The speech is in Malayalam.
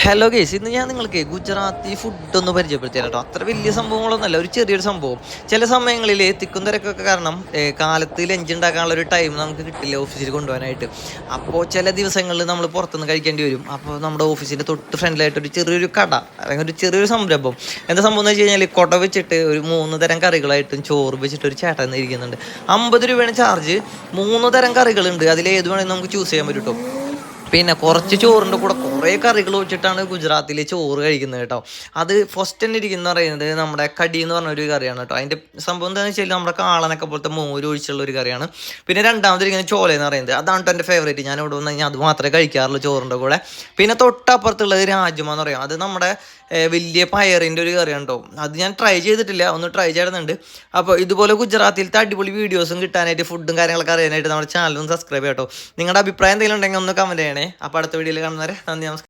ഹലോ ഗേസ്, ഇന്ന് ഞാൻ നിങ്ങൾക്ക് ഗുജറാത്തി ഫുഡൊന്ന് പരിചയപ്പെടുത്തിയാൽ കേട്ടോ. അത്ര വലിയ സംഭവങ്ങളൊന്നുമല്ല, ഒരു ചെറിയൊരു സംഭവം. ചില സമയങ്ങളിൽ തിക്കും തിരക്കൊക്കെ കാരണം കാലത്ത് ലഞ്ച് ഉണ്ടാക്കാനുള്ള ഒരു ടൈം നമുക്ക് കിട്ടില്ല ഓഫീസിൽ കൊണ്ടുപോകാനായിട്ട്. അപ്പോൾ ചില ദിവസങ്ങളിൽ നമ്മൾ പുറത്തുനിന്ന് കഴിക്കേണ്ടി വരും. അപ്പോൾ നമ്മുടെ ഓഫീസിൻ്റെ തൊട്ട് ഫ്രണ്ടിലായിട്ട് ഒരു ചെറിയൊരു കട അല്ലെങ്കിൽ ഒരു ചെറിയൊരു സംരംഭം. എന്താ സംഭവം എന്ന് വെച്ച് കഴിഞ്ഞാൽ കുട വെച്ചിട്ട് ഒരു 3 തരം കറികളായിട്ടും ചോറ് വെച്ചിട്ട് ഒരു ചേട്ടൻ ഇരിക്കുന്നുണ്ട്. 50 രൂപയാണ് ചാർജ്. 3 തരം കറികളുണ്ട്, അതിലേത് വേണമെങ്കിൽ നമുക്ക് ചൂസ് ചെയ്യാൻ പറ്റും കേട്ടോ. പിന്നെ കുറച്ച് ചോറിൻ്റെ കൂടെ കുറേ കറികൾ വെച്ചിട്ടാണ് ഗുജറാത്തിലെ ചോറ് കഴിക്കുന്നത് കേട്ടോ. അത് ഫസ്റ്റ് തന്നെ ഇരിക്കുന്ന പറയുന്നത് നമ്മുടെ കടി എന്ന് പറഞ്ഞൊരു കറിയാണ് കേട്ടോ. അതിൻ്റെ സംഭവം എന്താണെന്ന് വെച്ചാൽ നമ്മുടെ കാളനൊക്കെ പോലത്തെ മോര് ഒഴിച്ചുള്ള ഒരു കറിയാണ്. പിന്നെ രണ്ടാമതിരിക്കുന്ന ചോല എന്ന് പറയുന്നത്, അതാണ് കേട്ടോ എൻ്റെ ഫേവറേറ്റ്. ഞാൻ ഇവിടെ വന്ന് കഴിഞ്ഞാൽ അത് മാത്രമേ കഴിക്കാറുള്ളൂ ചോറിൻ്റെ കൂടെ. പിന്നെ തൊട്ടപ്പുറത്തുള്ളത് രാജ്മ എന്ന് പറയും. അത് നമ്മുടെ വലിയ പയറിൻ്റെ ഒരു കറിയാണ് കേട്ടോ. അത് ഞാൻ ട്രൈ ചെയ്തിട്ടില്ല, ഒന്ന് ട്രൈ ചെയ്യുന്നുണ്ട്. അപ്പോൾ ഇതുപോലെ ഗുജറാത്തിലത്തെ അടിപൊളി വീഡിയോസും കിട്ടാനായിട്ട്, ഫുഡും കാര്യങ്ങളൊക്കെ അറിയാനായിട്ട് നമ്മുടെ ചാനൽ ഒന്ന് സബ്സ്ക്രൈബ് ചെയ്യാം കേട്ടോ. നിങ്ങളുടെ അഭിപ്രായം എന്തെങ്കിലും ഉണ്ടെങ്കിൽ ഒന്ന് കമൻറ്റ് ചെയ്യണേ. അപ്പോൾ അടുത്ത വീഡിയോയിൽ കാണുന്നവരെ നന്ദി, നമസ്കാരം.